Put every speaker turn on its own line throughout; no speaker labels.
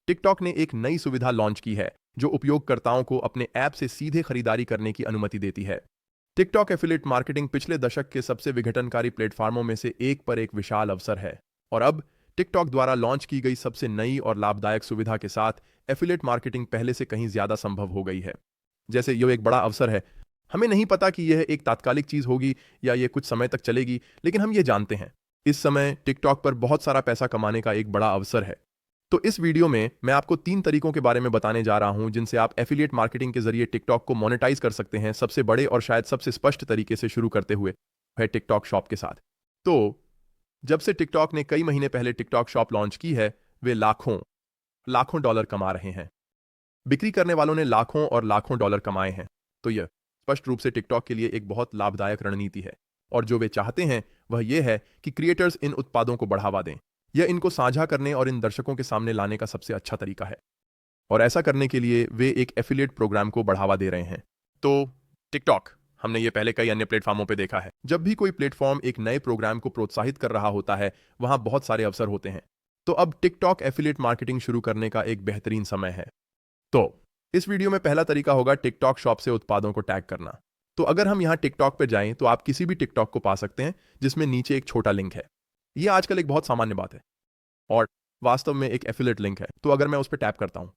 TikTok ने एक नई सुविधा लॉन्च की है जो उपयोगकर्ताओं को अपने ऐप से सीधे खरीदारी करने की अनुमति देती है। टिकटॉक एफिलिएट मार्केटिंग पिछले दशक के सबसे विघटनकारी प्लेटफॉर्मों में से एक पर एक विशाल अवसर है और अब टिकटॉक द्वारा लॉन्च की गई सबसे नई और लाभदायक सुविधा के साथ एफिलिएट मार्केटिंग पहले से कहीं ज्यादा संभव हो गई है। जैसे यह एक बड़ा अवसर है। हमें नहीं पता कि यह एक तात्कालिक चीज होगी या यह कुछ समय तक चलेगी, लेकिन हम ये जानते हैं इस समय टिकटॉक पर बहुत सारा पैसा कमाने का एक बड़ा अवसर है। तो इस वीडियो में मैं आपको 3 तरीकों के बारे में बताने जा रहा हूं जिनसे आप एफिलिएट मार्केटिंग के जरिए टिकटॉक को मोनेटाइज कर सकते हैं। सबसे बड़े और शायद सबसे स्पष्ट तरीके से शुरू करते हुए है टिकटॉक शॉप के साथ। तो जब से टिकटॉक ने कई महीने पहले टिकटॉक शॉप लॉन्च की है, वे लाखों लाखों डॉलर कमा रहे हैं। बिक्री करने वालों ने लाखों और लाखों डॉलर कमाए हैं। तो यह स्पष्ट रूप से टिकटॉक के लिए एक बहुत लाभदायक रणनीति है और जो वे चाहते हैं वह यह है कि क्रिएटर्स इन उत्पादों को बढ़ावा दें। यह इनको साझा करने और इन दर्शकों के सामने लाने का सबसे अच्छा तरीका है और ऐसा करने के लिए वे एक एफिलिएट प्रोग्राम को बढ़ावा दे रहे हैं। तो टिकटॉक, हमने ये पहले कई अन्य प्लेटफॉर्मों पे देखा है, जब भी कोई प्लेटफॉर्म एक नए प्रोग्राम को प्रोत्साहित कर रहा होता है वहां बहुत सारे अवसर होते हैं। तो अब टिकटॉक एफिलिएट मार्केटिंग शुरू करने का एक बेहतरीन समय है। तो इस वीडियो में पहला तरीका होगा टिकटॉक शॉप से उत्पादों को टैग करना। तो अगर हम यहाँ टिकटॉक पे जाएं तो आप किसी भी टिकटॉक को पा सकते हैं जिसमें नीचे एक छोटा लिंक है। यह आजकल एक बहुत सामान्य बात है और वास्तव में एक एफिलिएट लिंक है। तो अगर मैं उस पर टैप करता हूं,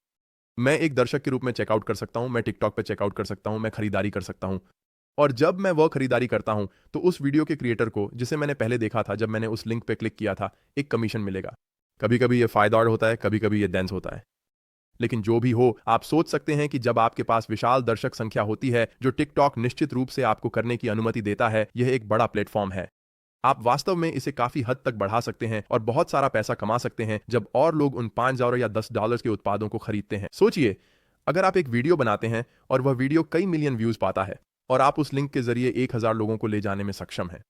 मैं एक दर्शक के रूप में चेकआउट कर सकता हूं, मैं टिकटॉक पे चेकआउट कर सकता हूं, मैं खरीदारी कर सकता हूं। और जब मैं वह खरीदारी करता हूं तो उस वीडियो के क्रिएटर को, जिसे मैंने पहले देखा था जब मैंने उस लिंक पे क्लिक किया था, एक कमीशन मिलेगा। कभी कभी यह फायदेमंद होता है, कभी कभी यह डेंस होता है, लेकिन जो भी हो, आप सोच सकते हैं कि जब आपके पास विशाल दर्शक संख्या होती है जो टिकटॉक निश्चित रूप से आपको करने की अनुमति देता है, यह एक बड़ा प्लेटफॉर्म है। आप वास्तव में इसे काफी हद तक बढ़ा सकते हैं और बहुत सारा पैसा कमा सकते हैं जब और लोग उन $5 या $10 के उत्पादों को खरीदते हैं। सोचिए, अगर आप एक वीडियो बनाते हैं और वह वीडियो कई मिलियन व्यूज पाता है और आप उस लिंक के जरिए 1000 लोगों को ले जाने में सक्षम हैं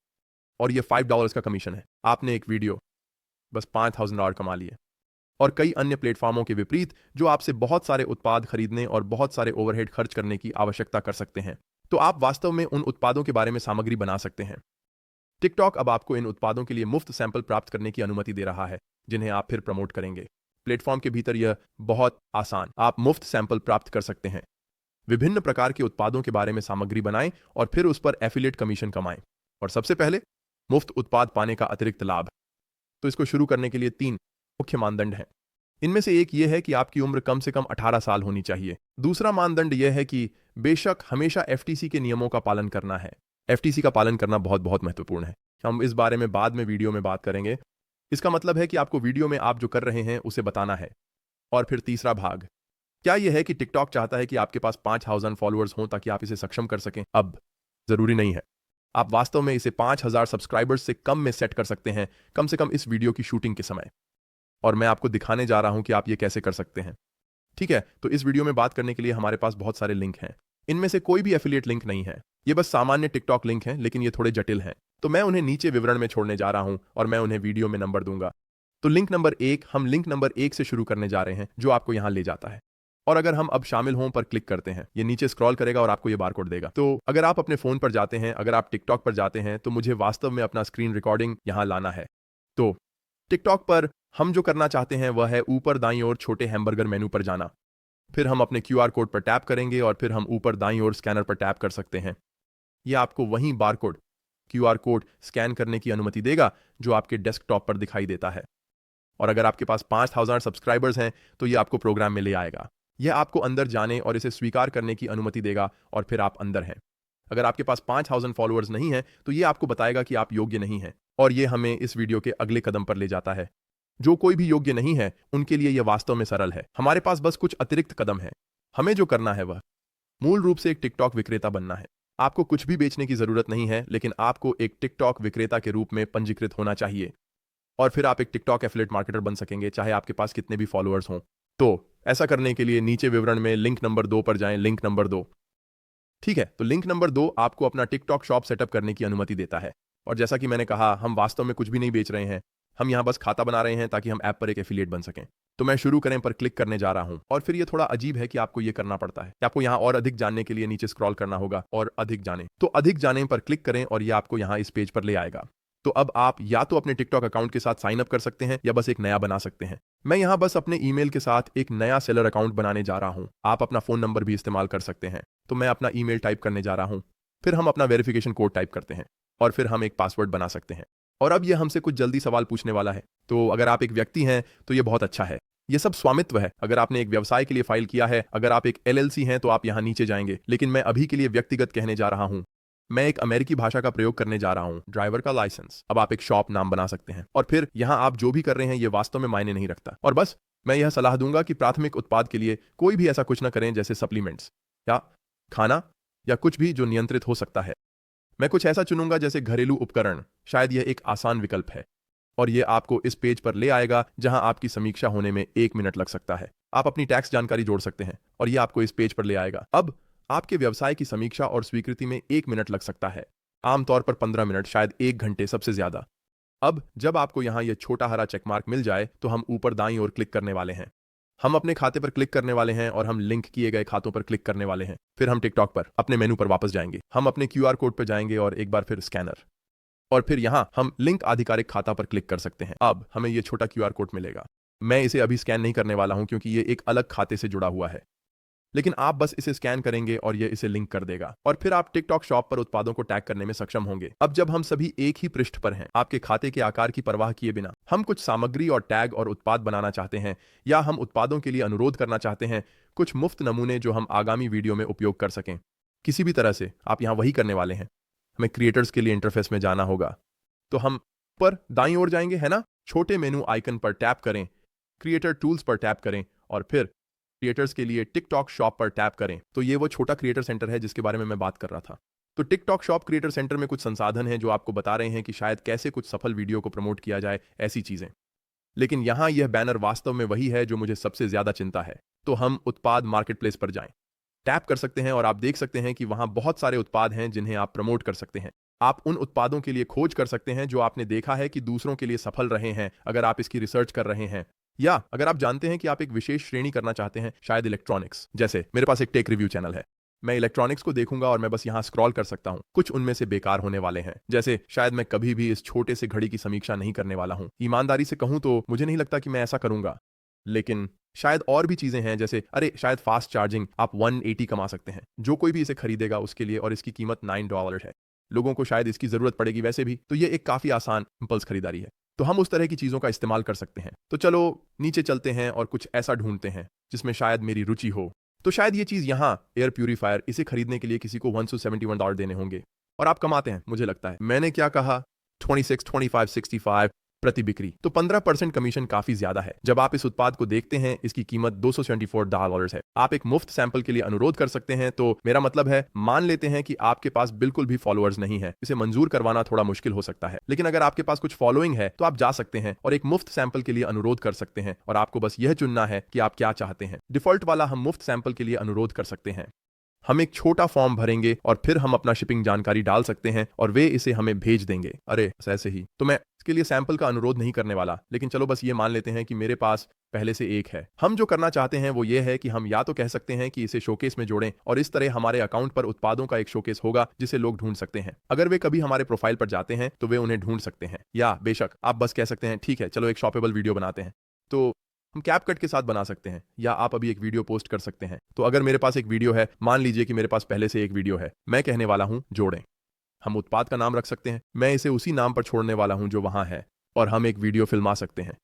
और यह $5 का कमीशन है। आपने एक वीडियो बस $5000 कमा लिए। और कई अन्य प्लेटफॉर्मों के विपरीत जो आपसे बहुत सारे उत्पाद खरीदने और बहुत सारे ओवरहेड खर्च करने की आवश्यकता कर सकते हैं, तो आप वास्तव में उन उत्पादों के बारे में सामग्री बना सकते हैं। टिकटॉक अब आपको इन उत्पादों के लिए मुफ्त सैंपल प्राप्त करने की अनुमति दे रहा है जिन्हें आप फिर प्रमोट करेंगे। प्लेटफॉर्म के भीतर यह बहुत आसान, आप मुफ्त सैंपल प्राप्त कर सकते हैं, विभिन्न प्रकार के उत्पादों के बारे में सामग्री बनाएं और फिर उस पर एफिलिएट कमीशन कमाएं। और सबसे पहले, मुफ्त उत्पाद पाने का अतिरिक्त लाभ। तो इसको शुरू करने के लिए 3 मुख्य मानदंड हैं। इनमें से एक यह है कि आपकी उम्र कम से कम 18 साल होनी चाहिए। दूसरा मानदंड यह है कि बेशक हमेशा एफटीसी के नियमों का पालन करना है। एफटीसी का पालन करना बहुत बहुत महत्वपूर्ण है। हम इस बारे में बाद में वीडियो में बात करेंगे। इसका मतलब है कि आपको वीडियो में आप जो कर रहे हैं उसे बताना है। और फिर तीसरा भाग, क्या यह है कि टिकटॉक चाहता है कि आपके पास 5000 फॉलोअर्स हों ताकि आप इसे सक्षम कर सकें? अब जरूरी नहीं है। आप वास्तव में इसे 5000 सब्सक्राइबर्स से कम में सेट कर सकते हैं, कम से कम इस वीडियो की शूटिंग के समय। और मैं आपको दिखाने जा रहा हूं कि आप ये कैसे कर सकते हैं। ठीक है, तो इस वीडियो में बात करने के लिए हमारे पास बहुत सारे लिंक हैं। इनमें से कोई भी एफिलिएट लिंक नहीं है, ये बस सामान्य टिकटॉक लिंक हैं, लेकिन ये थोड़े जटिल हैं। तो मैं उन्हें नीचे विवरण में छोड़ने जा रहा हूं और मैं उन्हें वीडियो में नंबर दूंगा। तो लिंक नंबर 1, हम लिंक नंबर 1 से शुरू करने जा रहे हैं जो आपको यहां ले जाता है। और अगर हम अब शामिल हों पर क्लिक करते हैं, ये नीचे स्क्रॉल करेगा और आपको ये बारकोड देगा। तो अगर आप अपने फोन पर जाते हैं, अगर आप टिकटॉक पर जाते हैं, तो मुझे वास्तव में अपना स्क्रीन रिकॉर्डिंग यहां लाना है। तो टिकटॉक पर हम जो करना चाहते हैं वह है ऊपर दाईं ओर छोटे हैमबर्गर मेनू पर जाना। फिर हम अपने क्यूआर कोड पर टैप करेंगे और फिर हम ऊपर दाईं ओर स्कैनर पर टैप कर सकते हैं। यह आपको वहीं बारकोड क्यूआर कोड स्कैन करने की अनुमति देगा जो आपके डेस्कटॉप पर दिखाई देता है। और अगर आपके पास 5000 सब्सक्राइबर्स हैं तो यह आपको प्रोग्राम में ले आएगा। यह आपको अंदर जाने और इसे स्वीकार करने की अनुमति देगा और फिर आप अंदर हैं। अगर आपके पास 5000 फॉलोअर्स नहीं है तो यह आपको बताएगा कि आप योग्य नहीं हैं और यह हमें इस वीडियो के अगले कदम पर ले जाता है। जो कोई भी योग्य नहीं है उनके लिए यह वास्तव में सरल है। हमारे पास बस कुछ अतिरिक्त कदम है। हमें जो करना है वह मूल रूप से एक टिकटॉक विक्रेता बनना है। आपको कुछ भी बेचने की जरूरत नहीं है, लेकिन आपको एक टिकटॉक विक्रेता के रूप में पंजीकृत होना चाहिए और फिर आप एक टिकटॉक एफिलिएट मार्केटर बन सकेंगे, चाहे आपके पास कितने भी फॉलोअर्स हों। तो ऐसा करने के लिए नीचे विवरण में लिंक नंबर 2 पर जाएं। लिंक नंबर 2, ठीक है, तो लिंक नंबर 2 आपको अपना टिकटॉक शॉप सेटअप करने की अनुमति देता है। और जैसा कि मैंने कहा, हम वास्तव में कुछ भी नहीं बेच रहे हैं, हम यहां बस खाता बना रहे हैं ताकि हम ऐप पर एक एफिलिएट बन सकें। तो मैं शुरू करें पर क्लिक करने जा रहा हूं और फिर ये थोड़ा अजीब है कि आपको ये करना पड़ता है कि आपको यहां और अधिक जानने के लिए नीचे स्क्रॉल करना होगा और अधिक जाने। तो अधिक जाने पर क्लिक करें और ये आपको यहां इस पेज पर ले आएगा। तो अब आप या तो अपने टिकटॉक अकाउंट के साथ साइन अप कर सकते हैं या बस एक नया बना सकते हैं। मैं यहाँ बस अपने ईमेल के साथ एक नया सेलर अकाउंट बनाने जा रहा हूँ। आप अपना फोन नंबर भी इस्तेमाल कर सकते हैं। तो मैं अपना ईमेल टाइप करने जा रहा हूँ, फिर हम अपना वेरिफिकेशन कोड टाइप करते हैं और फिर हम एक पासवर्ड बना सकते हैं। और अब ये हमसे कुछ जल्दी सवाल पूछने वाला है। तो अगर आप एक व्यक्ति हैं तो ये बहुत अच्छा है। ये सब स्वामित्व है। अगर आपने एक व्यवसाय के लिए फाइल किया है, अगर आप एक एलएलसी हैं तो आप यहाँ नीचे जाएंगे, लेकिन मैं अभी के लिए व्यक्तिगत कहने जा रहा हूँ। मैं एक अमेरिकी भाषा का प्रयोग करने जा रहा हूँ, ड्राइवर का लाइसेंस। अब आप एक शॉप नाम बना सकते हैं और फिर यहाँ आप जो भी कर रहे हैं ये वास्तव में मायने नहीं रखता। और बस मैं यह सलाह दूंगा कि प्राथमिक उत्पाद के लिए कोई भी ऐसा कुछ ना करें जैसे सप्लीमेंट्स या खाना या कुछ भी जो नियंत्रित हो सकता है। मैं कुछ ऐसा चुनूंगा जैसे घरेलू उपकरण। शायद यह एक आसान विकल्प है और यह आपको इस पेज पर ले आएगा जहां आपकी समीक्षा होने में 1 मिनट लग सकता है। आप अपनी टैक्स जानकारी जोड़ सकते हैं और यह आपको इस पेज पर ले आएगा। अब आपके व्यवसाय की समीक्षा और स्वीकृति में 1 मिनट लग सकता है, आमतौर पर 15 मिनट, शायद 1 घंटे सबसे ज्यादा। अब जब आपको यहां यह छोटा हरा चेकमार्क मिल जाए तो हम ऊपर दाईं ओर क्लिक करने वाले हैं। हम अपने खाते पर क्लिक करने वाले हैं और हम लिंक किए गए खातों पर क्लिक करने वाले हैं। फिर हम टिकटॉक पर अपने मेनू पर वापस जाएंगे। हम अपने क्यूआर कोड पर जाएंगे और एक बार फिर स्कैनर, और फिर यहां हम लिंक आधिकारिक खाता पर क्लिक कर सकते हैं। अब हमें यह छोटा क्यूआर कोड मिलेगा। मैं इसे अभी स्कैन नहीं करने वाला हूं क्योंकि यह एक अलग खाते से जुड़ा हुआ है, लेकिन आप बस इसे स्कैन करेंगे और यह इसे लिंक कर देगा और फिर आप टिकटॉक शॉप पर उत्पादों को टैग करने में सक्षम होंगे। अब जब हम सभी एक ही पृष्ठ पर हैं, आपके खाते के आकार की परवाह किए बिना, हम कुछ सामग्री और टैग और उत्पाद बनाना चाहते हैं या हम उत्पादों के लिए अनुरोध करना चाहते हैं, कुछ मुफ्त नमूने जो हम आगामी वीडियो में उपयोग कर सकें। किसी भी तरह से आप यहां वही करने वाले हैं। हमें क्रिएटर्स के लिए इंटरफेस में जाना होगा, तो हम पर दाईं ओर जाएंगे, है ना। छोटे मेनू आइकन पर टैप करें, क्रिएटर टूल्स पर टैप करें और फिर क्रिएटर्स के लिए टिकटॉक शॉप पर टैप करें। तो ये वो छोटा क्रिएटर सेंटर है जिसके बारे में मैं बात कर रहा था। तो टिकटॉक शॉप क्रिएटर सेंटर में कुछ संसाधन हैं जो आपको बता रहे हैं कि शायद कैसे कुछ सफल वीडियो को प्रमोट किया जाए, ऐसी चीजें। लेकिन यहां यह बैनर वास्तव में वही है जो मुझे सबसे ज्यादा चिंता है। तो हम उत्पाद मार्केटप्लेस पर जाएं, टैप कर सकते हैं और आप देख सकते हैं कि वहां बहुत सारे उत्पाद हैं जिन्हें आप प्रमोट कर सकते हैं। आप उन उत्पादों के लिए खोज कर सकते हैं जो आपने देखा है कि दूसरों के लिए सफल रहे हैं, अगर आप इसकी रिसर्च कर रहे हैं, या अगर आप जानते हैं कि आप एक विशेष श्रेणी करना चाहते हैं, शायद इलेक्ट्रॉनिक्स। जैसे मेरे पास एक टेक रिव्यू चैनल है, मैं इलेक्ट्रॉनिक्स को देखूंगा और मैं बस यहां स्क्रॉल कर सकता हूं। कुछ उनमें से बेकार होने वाले हैं, जैसे शायद मैं कभी भी इस छोटे से घड़ी की समीक्षा नहीं करने वाला हूं। ईमानदारी से कहूं तो मुझे नहीं लगता कि मैं ऐसा करूंगा, लेकिन शायद और भी चीजें हैं, जैसे अरे शायद फास्ट चार्जिंग, आप 180 कमा सकते हैं जो कोई भी इसे खरीदेगा उसके लिए, और इसकी कीमत $9 है। लोगों को शायद इसकी जरूरत पड़ेगी वैसे भी, तो ये एक काफी आसान इंपल्स खरीदारी है। तो हम उस तरह की चीजों का इस्तेमाल कर सकते हैं। तो चलो नीचे चलते हैं और कुछ ऐसा ढूंढते हैं जिसमें शायद मेरी रुचि हो। तो शायद ये चीज यहाँ एयर प्यूरीफायर, इसे खरीदने के लिए किसी को $171 देने होंगे और आप कमाते हैं, मुझे लगता है मैंने क्या कहा, 26, 25, 65 प्रति बिक्री। तो 15% कमीशन काफी ज्यादा है। जब आप इस उत्पाद को देखते हैं, इसकी कीमत $274 है। आप एक मुफ्त सैंपल के लिए अनुरोध कर सकते हैं। तो मेरा मतलब है, मान लेते हैं कि आपके पास बिल्कुल भी फॉलोअर्स नहीं है, इसे मंजूर करवाना थोड़ा मुश्किल हो सकता है, लेकिन अगर आपके पास कुछ फॉलोइंग है तो आप जा सकते हैं और एक मुफ्त सैंपल के लिए अनुरोध कर सकते हैं और आपको बस यह चुनना है कि आप क्या चाहते हैं। डिफॉल्ट वाला हम मुफ्त सैंपल के लिए अनुरोध कर सकते हैं। हम एक छोटा फॉर्म भरेंगे और फिर हम अपना शिपिंग जानकारी डाल सकते हैं और वे इसे हमें भेज देंगे। अरे ऐसे ही। तो मैं इसके लिए सैंपल का अनुरोध नहीं करने वाला, लेकिन चलो बस ये मान लेते हैं कि मेरे पास पहले से एक है। हम जो करना चाहते हैं वो ये है कि हम या तो कह सकते हैं कि इसे शोकेस में जोड़ें और इस तरह हमारे अकाउंट पर उत्पादों का एक शोकेस होगा जिसे लोग ढूंढ सकते हैं। अगर वे कभी हमारे प्रोफाइल पर जाते हैं तो वे उन्हें ढूंढ सकते हैं। या बेशक आप बस कह सकते हैं ठीक है चलो एक शॉपेबल वीडियो बनाते हैं। तो हम कैपकट के साथ बना सकते हैं, या आप अभी एक वीडियो पोस्ट कर सकते हैं। तो अगर मेरे पास एक वीडियो है, मान लीजिए कि मेरे पास पहले से एक वीडियो है, मैं कहने वाला हूं जोड़ें। हम उत्पाद का नाम रख सकते हैं, मैं इसे उसी नाम पर छोड़ने वाला हूं जो वहां है, और हम एक वीडियो फिल्मा सकते हैं।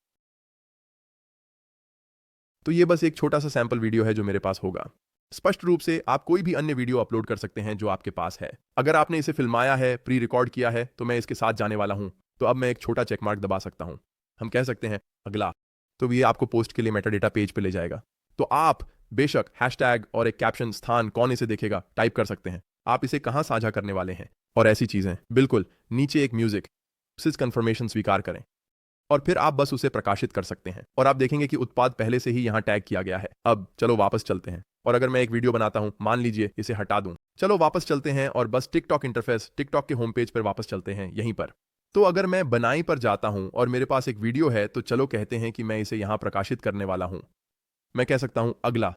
तो ये बस एक छोटा सा सैंपल वीडियो है जो मेरे पास होगा। स्पष्ट रूप से आप कोई भी अन्य वीडियो अपलोड कर सकते हैं जो आपके पास है। अगर आपने इसे फिल्माया है, प्री रिकॉर्ड किया है, तो मैं इसके साथ जाने वाला हूं। तो अब मैं एक छोटा चेकमार्क दबा सकता हूं। हम कह सकते हैं अगला। तो ये आपको पोस्ट के लिए मेटाडेटा पेज पे ले जाएगा। तो आप बेशक हैशटैग और एक कैप्शन, स्थान कौन इसे देखेगा, टाइप कर सकते हैं। आप इसे कहां साझा करने वाले हैं और ऐसी चीजें। बिल्कुल नीचे एक म्यूजिक सिस कंफर्मेशन स्वीकार करें और फिर आप बस उसे प्रकाशित कर सकते हैं और आप देखेंगे कि उत्पाद पहले से ही यहां टैग किया गया है। अब चलो वापस चलते हैं और अगर मैं एक वीडियो बनाता हूं, मान लीजिए इसे हटा दूं। चलो वापस चलते हैं और बस टिकटॉक इंटरफेस, टिकटॉक के होम पेज पर वापस चलते हैं यहीं पर। तो अगर मैं बनाई पर जाता हूं और मेरे पास एक वीडियो है, तो चलो कहते हैं कि मैं इसे यहां प्रकाशित करने वाला हूं। मैं कह सकता हूं अगला।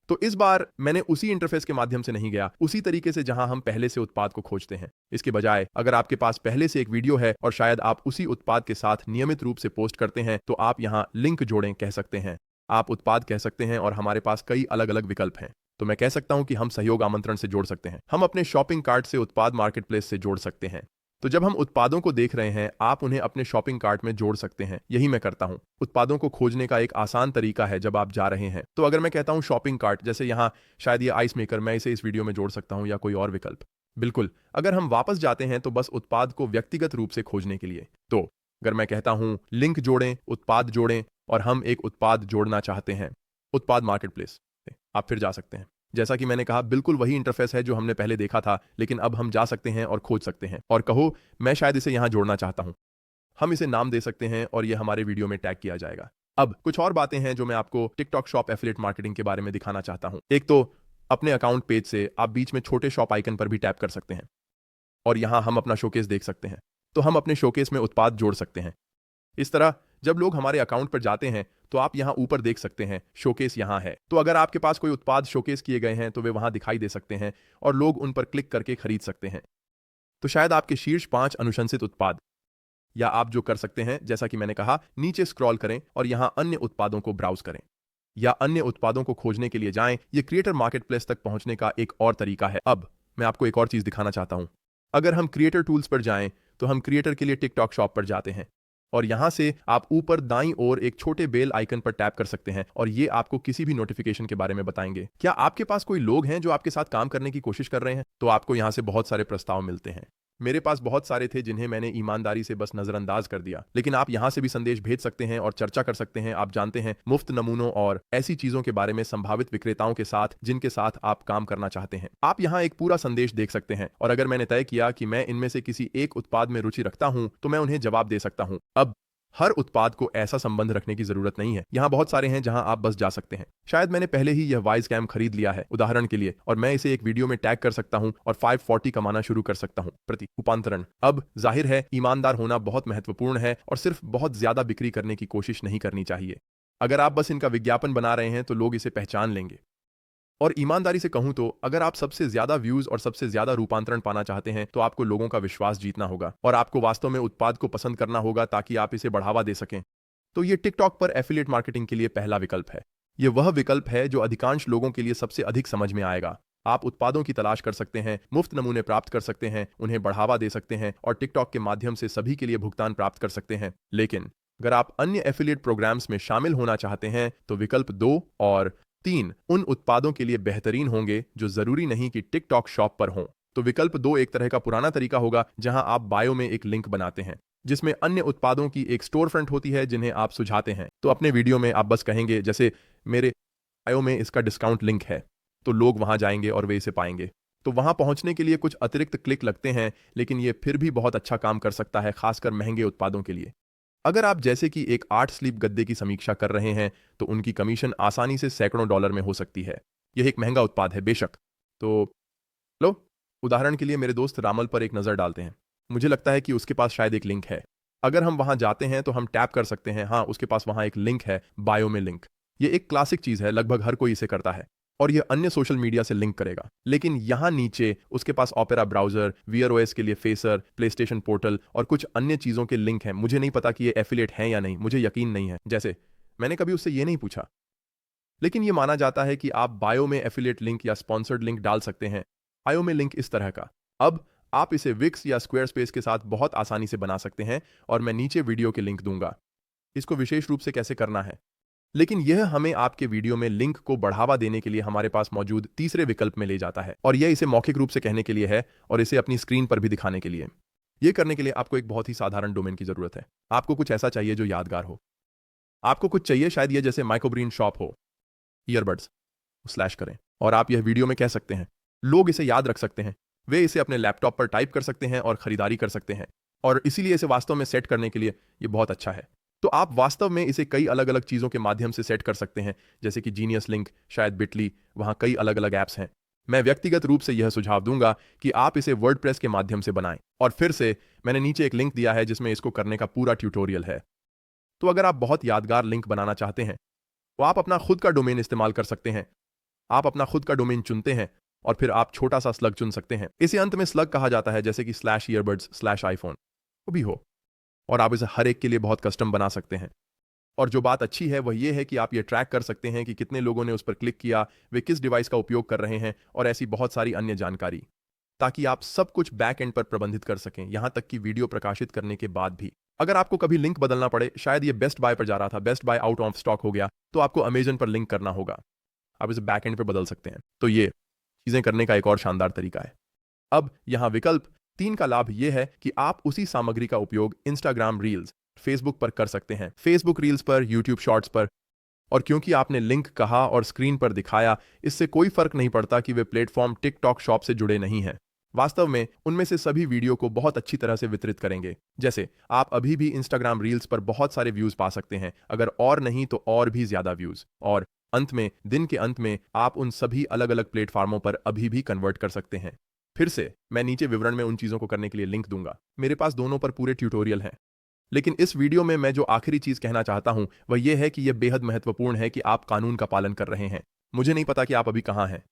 तो इस बार मैंने उसी इंटरफेस के माध्यम से नहीं गया, उसी तरीके से जहां हम पहले से उत्पाद को खोजते हैं। इसके बजाय अगर आपके पास पहले से एक वीडियो है और शायद आप उसी उत्पाद के साथ नियमित रूप से पोस्ट करते हैं, तो आप यहां लिंक जोड़ें कह सकते हैं, आप उत्पाद कह सकते हैं, और हमारे पास कई अलग अलग विकल्प हैं। तो मैं कह सकता हूं कि हम सहयोग आमंत्रण से जोड़ सकते हैं, हम अपने शॉपिंग कार्ट से उत्पाद मार्केटप्लेस से जोड़ सकते हैं। तो जब हम उत्पादों को देख रहे हैं, आप उन्हें अपने शॉपिंग कार्ट में जोड़ सकते हैं। यही मैं करता हूं। उत्पादों को खोजने का एक आसान तरीका है जब आप जा रहे हैं। तो अगर मैं कहता हूं शॉपिंग कार्ट, जैसे यहां शायद ये आइस मेकर, मैं इसे इस वीडियो में जोड़ सकता हूं, या कोई और विकल्प। बिल्कुल, अगर हम वापस जाते हैं तो बस उत्पाद को व्यक्तिगत रूप से खोजने के लिए। तो अगर मैं कहता हूं लिंक जोड़ें, उत्पाद जोड़ें, और हम एक उत्पाद जोड़ना चाहते हैं, उत्पाद मार्केटप्लेस, आप फिर जा सकते हैं। जैसा कि मैंने कहा, बिल्कुल वही इंटरफेस है जो हमने पहले देखा था, लेकिन अब हम जा सकते हैं और खोज सकते हैं, और कहो मैं शायद इसे यहां जोड़ना चाहता हूं। हम इसे नाम दे सकते हैं और यह हमारे वीडियो में टैग किया जाएगा। अब कुछ और बातें हैं जो मैं आपको टिकटॉक शॉप एफिलिएट मार्केटिंग के बारे में दिखाना चाहता हूं। एक तो अपने अकाउंट पेज से आप बीच में छोटे शॉप आइकन पर भी टैप कर सकते हैं, और यहां हम अपना शोकेस देख सकते हैं। तो हम अपने शोकेस में उत्पाद जोड़ सकते हैं। इस तरह जब लोग हमारे अकाउंट पर जाते हैं तो आप यहां ऊपर देख सकते हैं शोकेस यहां है। तो अगर आपके पास कोई उत्पाद शोकेस किए गए हैं तो वे वहां दिखाई दे सकते हैं और लोग उन पर क्लिक करके खरीद सकते हैं। तो शायद आपके शीर्ष 5 अनुशंसित उत्पाद, या आप जो कर सकते हैं, जैसा कि मैंने कहा, नीचे स्क्रॉल करें और यहां अन्य उत्पादों को ब्राउज करें, या अन्य उत्पादों को खोजने के लिए जाएं। यह क्रिएटर मार्केटप्लेस तक पहुंचने का एक और तरीका है। अब मैं आपको एक और चीज दिखाना चाहता हूं। अगर हम क्रिएटर टूल्स पर जाएं तो हम क्रिएटर के लिए टिकटॉक शॉप पर जाते हैं, और यहां से आप ऊपर दाईं ओर एक छोटे बेल आइकन पर टैप कर सकते हैं, और ये आपको किसी भी नोटिफिकेशन के बारे में बताएंगे। क्या आपके पास कोई लोग हैं जो आपके साथ काम करने की कोशिश कर रहे हैं? तो आपको यहां से बहुत सारे प्रस्ताव मिलते हैं। मेरे पास बहुत सारे थे जिन्हें मैंने ईमानदारी से बस नजरअंदाज कर दिया, लेकिन आप यहां से भी संदेश भेज सकते हैं और चर्चा कर सकते हैं। आप जानते हैं, मुफ्त नमूनों और ऐसी चीजों के बारे में संभावित विक्रेताओं के साथ जिनके साथ आप काम करना चाहते हैं। आप यहां एक पूरा संदेश देख सकते हैं, और अगर मैंने तय किया कि मैं इनमें से किसी एक उत्पाद में रुचि रखता हूं तो मैं उन्हें जवाब दे सकता हूं। अब हर उत्पाद को ऐसा संबंध रखने की जरूरत नहीं है। यहां बहुत सारे हैं जहां आप बस जा सकते हैं। शायद मैंने पहले ही यह वाइज कैम खरीद लिया है उदाहरण के लिए, और मैं इसे एक वीडियो में टैग कर सकता हूं और 540 कमाना शुरू कर सकता हूं प्रति रूपांतरण। अब जाहिर है, ईमानदार होना बहुत महत्वपूर्ण है और सिर्फ बहुत ज्यादा बिक्री करने की कोशिश नहीं करनी चाहिए। अगर आप बस इनका विज्ञापन बना रहे हैं तो लोग इसे पहचान लेंगे। और ईमानदारी से कहूं तो अगर आप सबसे ज्यादा व्यूज और सबसे ज्यादा रूपांतरण पाना चाहते हैं तो आपको लोगों का विश्वास जीतना होगा, और आपको वास्तव में उत्पाद को पसंद करना होगा ताकि आप इसे बढ़ावा दे सकें। तो ये टिकटॉक पर एफिलिएट मार्केटिंग के लिए पहला विकल्प है। यह वह विकल्प है जो अधिकांश लोगों के लिए सबसे अधिक समझ में आएगा। आप उत्पादों की तलाश कर सकते हैं, मुफ्त नमूने प्राप्त कर सकते हैं, उन्हें बढ़ावा दे सकते हैं, और टिकटॉक के माध्यम से सभी के लिए भुगतान प्राप्त कर सकते हैं। लेकिन अगर आप अन्य एफिलिएट प्रोग्राम्स में शामिल होना चाहते हैं तो विकल्प 2 और 3 उन उत्पादों के लिए बेहतरीन होंगे जो जरूरी नहीं कि टिकटॉक शॉप पर हों। तो विकल्प 2 एक तरह का पुराना तरीका होगा जहां आप बायो में एक लिंक बनाते हैं जिसमें अन्य उत्पादों की एक स्टोर फ्रंट होती है जिन्हें आप सुझाते हैं। तो अपने वीडियो में आप बस कहेंगे, जैसे मेरे बायो में इसका डिस्काउंट लिंक है, तो लोग वहां जाएंगे और वे इसे पाएंगे। तो वहां पहुंचने के लिए कुछ अतिरिक्त क्लिक लगते हैं, लेकिन यह फिर भी बहुत अच्छा काम कर सकता है, खासकर महंगे उत्पादों के लिए। अगर आप जैसे कि एक 8 स्लीप गद्दे की समीक्षा कर रहे हैं तो उनकी कमीशन आसानी से सैकड़ों डॉलर में हो सकती है। यह एक महंगा उत्पाद है बेशक। तो लो, उदाहरण के लिए मेरे दोस्त रामल पर एक नज़र डालते हैं। मुझे लगता है कि उसके पास शायद एक लिंक है। अगर हम वहां जाते हैं तो हम टैप कर सकते हैं, हाँ उसके पास वहां एक लिंक है, बायो में लिंक। यह एक क्लासिक चीज है, लगभग हर कोई इसे करता है, और यह अन्य सोशल मीडिया से लिंक करेगा। लेकिन यहां नीचे उसके पास ओपेरा ब्राउजर, वीआर ओएस के लिए फेसर, प्लेस्टेशन पोर्टल और कुछ अन्य चीजों के लिंक हैं। मुझे नहीं पता कि ये एफिलिएट हैं या नहीं, मुझे यकीन नहीं है, जैसे मैंने कभी उससे ये नहीं पूछा। लेकिन यह माना जाता है कि आप बायो में एफिलिएट लिंक या स्पॉन्सर्ड लिंक डाल सकते हैं। बायो में लिंक इस तरह का। अब आप इसे विक्स या स्क्वायरस्पेस के साथ बहुत आसानी से बना सकते हैं, और मैं नीचे वीडियो के लिंक दूंगा इसको विशेष रूप से कैसे करना है। लेकिन यह हमें आपके वीडियो में लिंक को बढ़ावा देने के लिए हमारे पास मौजूद तीसरे विकल्प में ले जाता है, और यह इसे मौखिक रूप से कहने के लिए है और इसे अपनी स्क्रीन पर भी दिखाने के लिए। यह करने के लिए आपको एक बहुत ही साधारण डोमेन की जरूरत है। आपको कुछ ऐसा चाहिए जो यादगार हो। आपको कुछ चाहिए शायद यह जैसे माइक्रोब्रीन शॉप हो, ईयरबड्स स्लैश करें, और आप यह वीडियो में कह सकते हैं। लोग इसे याद रख सकते हैं, वे इसे अपने लैपटॉप पर टाइप कर सकते हैं और खरीदारी कर सकते हैं, और इसीलिए इसे वास्तव में सेट करने के लिए यह बहुत अच्छा है। तो आप वास्तव में इसे कई अलग अलग चीजों के माध्यम से सेट कर सकते हैं, जैसे कि जीनियस लिंक, शायद बिटली, वहां कई अलग अलग ऐप्स हैं। मैं व्यक्तिगत रूप से यह सुझाव दूंगा कि आप इसे वर्डप्रेस के माध्यम से बनाएं, और फिर से मैंने नीचे एक लिंक दिया है जिसमें इसको करने का पूरा ट्यूटोरियल है। तो अगर आप बहुत यादगार लिंक बनाना चाहते हैं तो आप अपना खुद का डोमेन इस्तेमाल कर सकते हैं। आप अपना खुद का डोमेन चुनते हैं और फिर आप छोटा सा स्लग चुन सकते हैं। इसे अंत में स्लग कहा जाता है, जैसे कि /earbuds/iPhone वो भी हो, और आप इसे हर एक के लिए बहुत कस्टम बना सकते हैं। और जो बात अच्छी है वह यह है कि आप ये ट्रैक कर सकते हैं कि कितने लोगों ने उस पर क्लिक किया, वे किस डिवाइस का उपयोग कर रहे हैं और ऐसी बहुत सारी अन्य जानकारी, ताकि आप सब कुछ बैक एंड पर प्रबंधित कर सकें, यहां तक कि वीडियो प्रकाशित करने के बाद भी। अगर आपको कभी लिंक बदलना पड़े, शायद ये बेस्ट बाय पर जा रहा था, best bye out of stock हो गया, तो आपको अमेजन पर लिंक करना होगा, आप इसे बैक एंड पर बदल सकते हैं। तो ये चीजें करने का एक और शानदार तरीका है। अब यहां विकल्प 3 का लाभ यह है कि आप उसी सामग्री का उपयोग इंस्टाग्राम रील्स, फेसबुक पर कर सकते हैं, फेसबुक रील्स पर, यूट्यूब शॉर्ट्स पर। और क्योंकि आपने लिंक कहा और स्क्रीन पर दिखाया, इससे कोई फर्क नहीं पड़ता कि वे प्लेटफॉर्म टिकटॉक शॉप से जुड़े नहीं हैं। वास्तव में उनमें से सभी वीडियो को बहुत अच्छी तरह से वितरित करेंगे। जैसे आप अभी भी इंस्टाग्राम रील्स पर बहुत सारे व्यूज पा सकते हैं, अगर और नहीं तो और भी ज्यादा व्यूज। और अंत में, दिन के अंत में, आप उन सभी अलग अलग प्लेटफॉर्मों पर अभी भी कन्वर्ट कर सकते हैं। फिर से मैं नीचे विवरण में उन चीजों को करने के लिए लिंक दूंगा, मेरे पास दोनों पर पूरे ट्यूटोरियल हैं। लेकिन इस वीडियो में मैं जो आखिरी चीज कहना चाहता हूं वह यह है कि यह बेहद महत्वपूर्ण है कि आप कानून का पालन कर रहे हैं। मुझे नहीं पता कि आप अभी कहां हैं।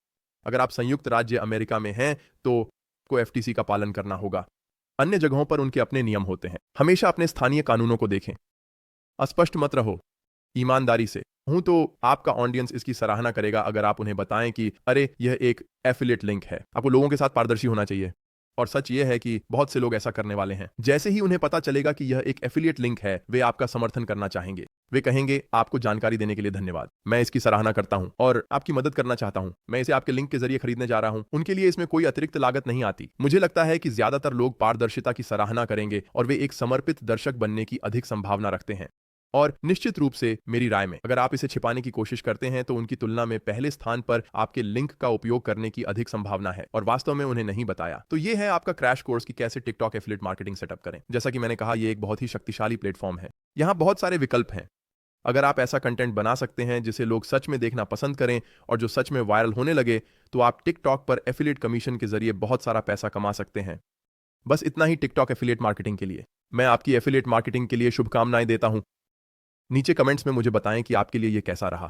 अगर आप संयुक्त राज्य अमेरिका में हैं तो को एफटीसी का पालन करना होगा। अन्य जगहों पर उनके अपने नियम होते हैं। हमेशा अपने स्थानीय कानूनों को देखें, अस्पष्ट मत रहो, ईमानदारी से हूं तो आपका ऑडियंस इसकी सराहना करेगा अगर आप उन्हें बताएं कि अरे यह एक एफिलिएट लिंक है। आपको लोगों के साथ पारदर्शी होना चाहिए, और सच यह है कि बहुत से लोग ऐसा करने वाले हैं। जैसे ही उन्हें पता चलेगा कि यह एक एफिलिएट लिंक है, वे आपका समर्थन करना चाहेंगे। वे कहेंगे आपको जानकारी देने के लिए धन्यवाद, मैं इसकी सराहना करता हूं और आपकी मदद करना चाहता हूं, मैं इसे आपके लिंक के जरिए खरीदने जा रहा हूं। उनके लिए इसमें कोई अतिरिक्त लागत नहीं आती। मुझे लगता है कि ज्यादातर लोग पारदर्शिता की सराहना करेंगे और वे एक समर्पित दर्शक बनने की अधिक संभावना रखते हैं। और निश्चित रूप से मेरी राय में, अगर आप इसे छिपाने की कोशिश करते हैं तो उनकी तुलना में पहले स्थान पर आपके लिंक का उपयोग करने की अधिक संभावना है और वास्तव में उन्हें नहीं बताया। तो ये है आपका क्रैश कोर्स कि कैसे टिकटॉक एफिलिएट मार्केटिंग सेटअप करें। जैसा कि मैंने कहा, यह एक बहुत ही शक्तिशाली प्लेटफॉर्म है। यहां बहुत सारे विकल्प हैं। अगर आप ऐसा कंटेंट बना सकते हैं जिसे लोग सच में देखना पसंद करें और जो सच में वायरल होने लगे, तो आप टिकटॉक पर एफिलिएट कमीशन के जरिए बहुत सारा पैसा कमा सकते हैं। बस इतना ही टिकटॉक एफिलिएट मार्केटिंग के लिए। मैं आपकी एफिलिएट मार्केटिंग के लिए शुभकामनाएं देता हूं। नीचे कमेंट्स में मुझे बताएं कि आपके लिए यह कैसा रहा।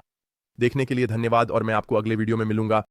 देखने के लिए धन्यवाद और मैं आपको अगले वीडियो में मिलूंगा।